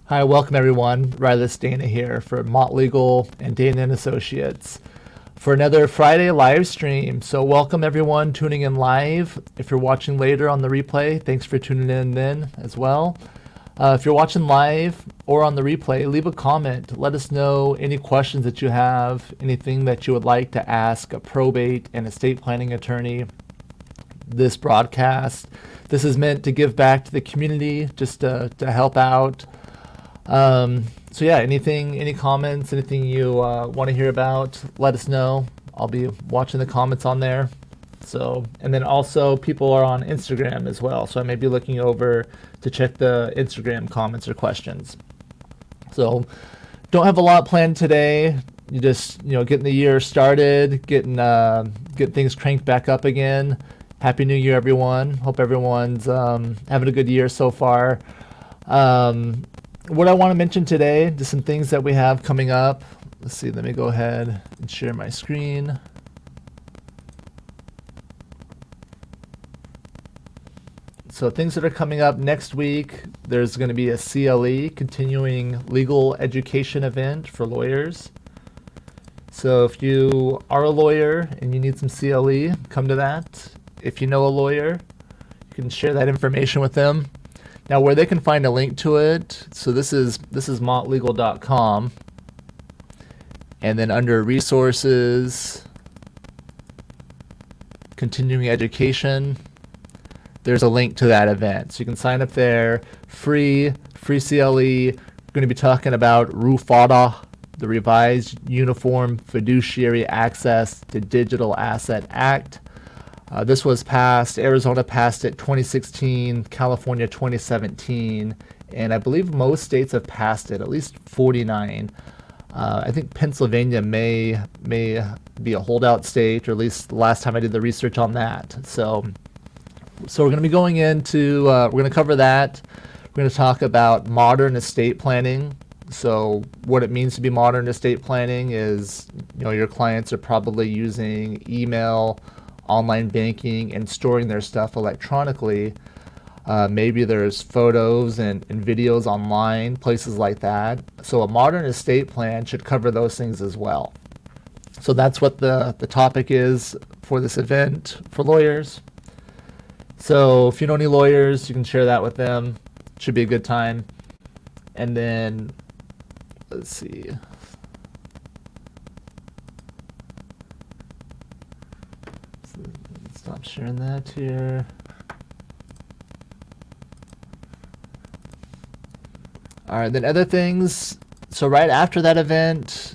Hi, welcome everyone. Rilus Dana here for Mott Legal and Dana and Associates for another Friday live stream. So welcome everyone tuning in live. If you're watching later on the replay, thanks for tuning in then as well. If you're watching live or on the replay, leave a comment. Let us know any questions that you have, anything that you would like to ask a probate and estate planning attorney. This broadcast, this is meant to give back to the community, just to help out. So yeah, any comments, anything you want to hear about, let us know. I'll be watching the comments on there. So, and then also people are on Instagram as well. So I may be looking over to check the Instagram comments or questions. So don't have a lot planned today. You just, getting the year started, getting things cranked back up again. Happy New Year, everyone. Hope everyone's having a good year so far. What I want to mention today, just some things that we have coming up. Let's see, let me go ahead and share my screen. So things that are coming up next week, there's going to be a CLE, continuing legal education event for lawyers. So if you are a lawyer and you need some CLE, come to that. If you know a lawyer, you can share that information with them. Now, where they can find a link to it, so this is mottlegal.com, and then under resources, continuing education, there's a link to that event. So you can sign up there, free CLE. We're going to be talking about RUFADA, the Revised Uniform Fiduciary Access to Digital Asset Act. This was passed, Arizona passed it 2016, California 2017, and I believe most states have passed it, at least 49. I think Pennsylvania may be a holdout state, or at least the last time I did the research on that. So we're going to be going into, we're going to cover that. We're going to talk about modern estate planning. So what it means to be modern estate planning is, your clients are probably using email, online banking, and storing their stuff electronically. Maybe there's photos and videos online, places like that. So a modern estate plan should cover those things as well. So that's what the topic is for this event for lawyers. So if you know any lawyers, you can share that with them. Should be a good time. And then, let's see. Stop sharing that here. All right, then other things. So right after that event,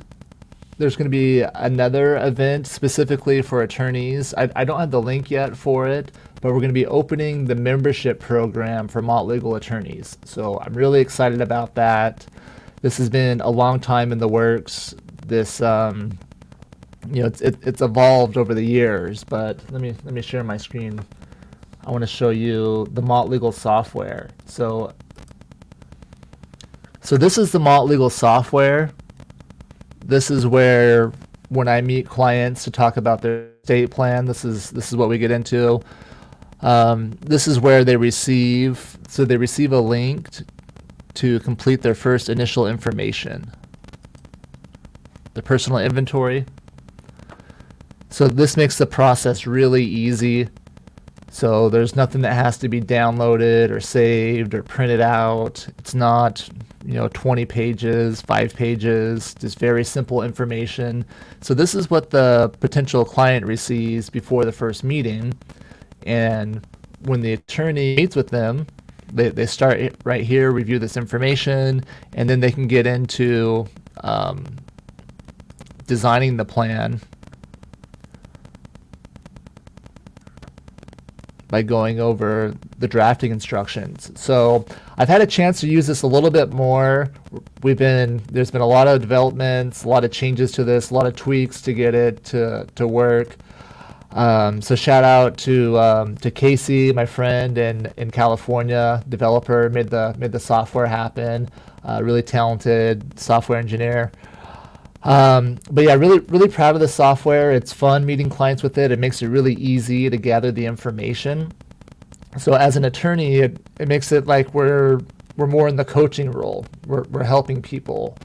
there's going to be another event specifically for attorneys. I don't have the link yet for it, but we're going to be opening the membership program for Mott Legal attorneys. So I'm really excited about that. This has been a long time in the works. This it's evolved over the years, but let me share my screen. I want to show you the Mott Legal software. So this is the Mott Legal software. This is where, when I meet clients to talk about their estate plan, this is what we get into. This is where they receive a link to complete their first initial information, the personal inventory. So this makes the process really easy. So there's nothing that has to be downloaded or saved or printed out. It's not, 20 pages, 5 pages, just very simple information. So this is what the potential client receives before the first meeting. And when the attorney meets with them, they start right here, review this information, and then they can get into designing the plan by going over the drafting instructions. So I've had a chance to use this a little bit more. There's been a lot of developments, a lot of changes to this, a lot of tweaks to get it to work. So shout out to Casey, my friend in California, developer, made the software happen. Really talented software engineer. But yeah, really proud of the software. It's fun meeting clients with it. It makes it really easy to gather the information. So as an attorney, it makes it like we're we're more in the coaching role. We're helping people.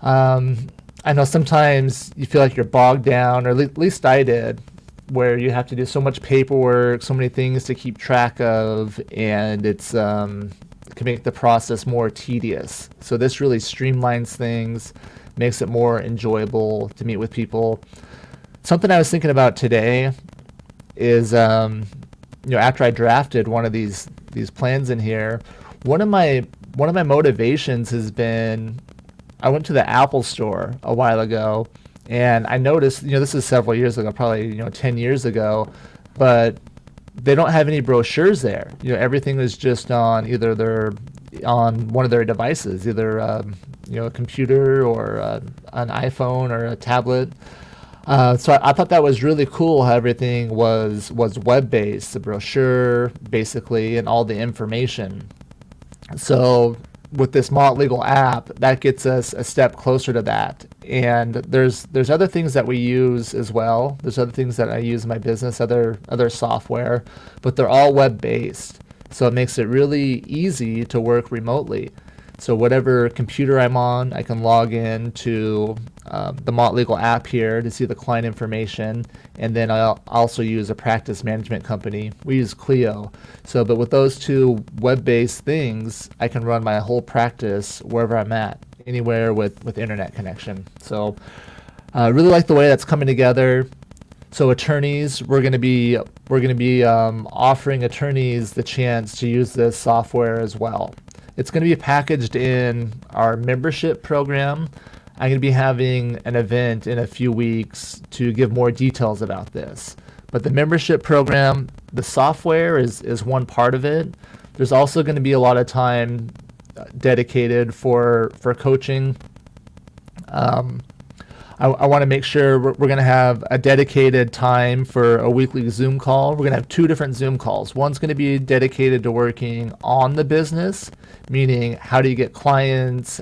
I know sometimes you feel like you're bogged down, or at least I did, where you have to do so much paperwork, so many things to keep track of, and it can make the process more tedious. So this really streamlines things, makes it more enjoyable to meet with people. Something I was thinking about today is, after I drafted one of these plans in here, one of my motivations has been, I went to the Apple store a while ago, and I noticed, this is several years ago, probably 10 years ago, but they don't have any brochures there. Everything is just on either on one of their devices, either a computer or an iPhone or a tablet. So I thought that was really cool how everything was web-based, the brochure basically, and all the information. So with this Mott Legal app, that gets us a step closer to that. And there's other things that we use as well. There's other things that I use in my business, other software, but they're all web-based. So it makes it really easy to work remotely. So whatever computer I'm on, I can log in to the Mott Legal app here to see the client information, and then I'll also use a practice management company. We use Clio. But with those two web-based things, I can run my whole practice wherever I'm at, anywhere with internet connection. So I really like the way that's coming together. So attorneys, we're going to be offering attorneys the chance to use this software as well. It's going to be packaged in our membership program. I'm going to be having an event in a few weeks to give more details about this. But the membership program, the software is one part of it. There's also going to be a lot of time dedicated for coaching. I want to make sure we're going to have a dedicated time for a weekly Zoom call. We're going to have 2 different Zoom calls. One's going to be dedicated to working on the business, meaning how do you get clients,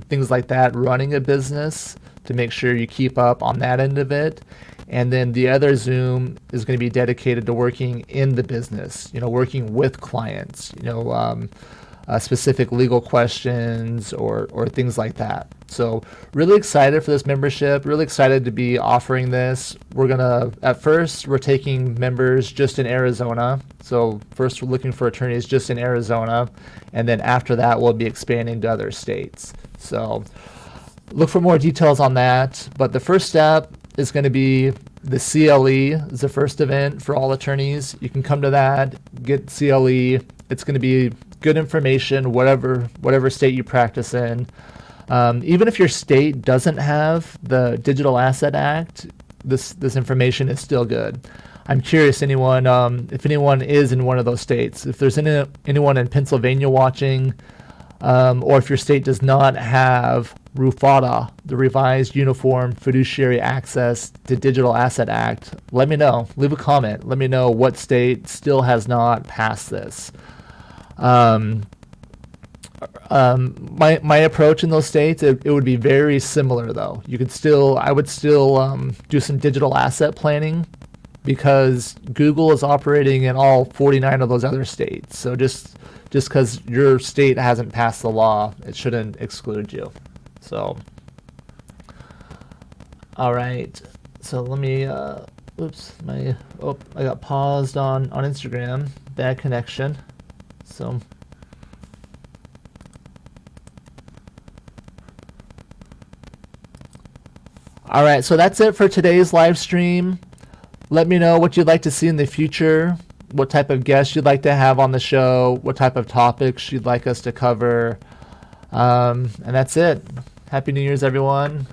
things like that, running a business to make sure you keep up on that end of it. And then the other Zoom is going to be dedicated to working in the business, working with clients, specific legal questions or things like that. So really excited for this membership, really excited to be offering this. At first, we're taking members just in Arizona. So first we're looking for attorneys just in Arizona, and then after that we'll be expanding to other states. So look for more details on that. But the first step is going to be the CLE is the first event for all attorneys. You can come to that, get CLE. It's going to be good information, whatever state you practice in. Even if your state doesn't have the Digital Asset Act, this information is still good. I'm curious, if anyone is in one of those states, if there's anyone in Pennsylvania watching, or if your state does not have RUFADA, the Revised Uniform Fiduciary Access to Digital Asset Act, let me know. Leave a comment. Let me know what state still has not passed this. My approach in those states, it would be very similar though. I would still do some digital asset planning because Google is operating in all 49 of those other states. So just because your state hasn't passed the law, it shouldn't exclude you. So, all right. So let me, I got paused on Instagram, bad connection. So, all right, so that's it for today's live stream. Let me know what you'd like to see in the future, what type of guests you'd like to have on the show, what type of topics you'd like us to cover. And that's it. Happy New Year's, everyone.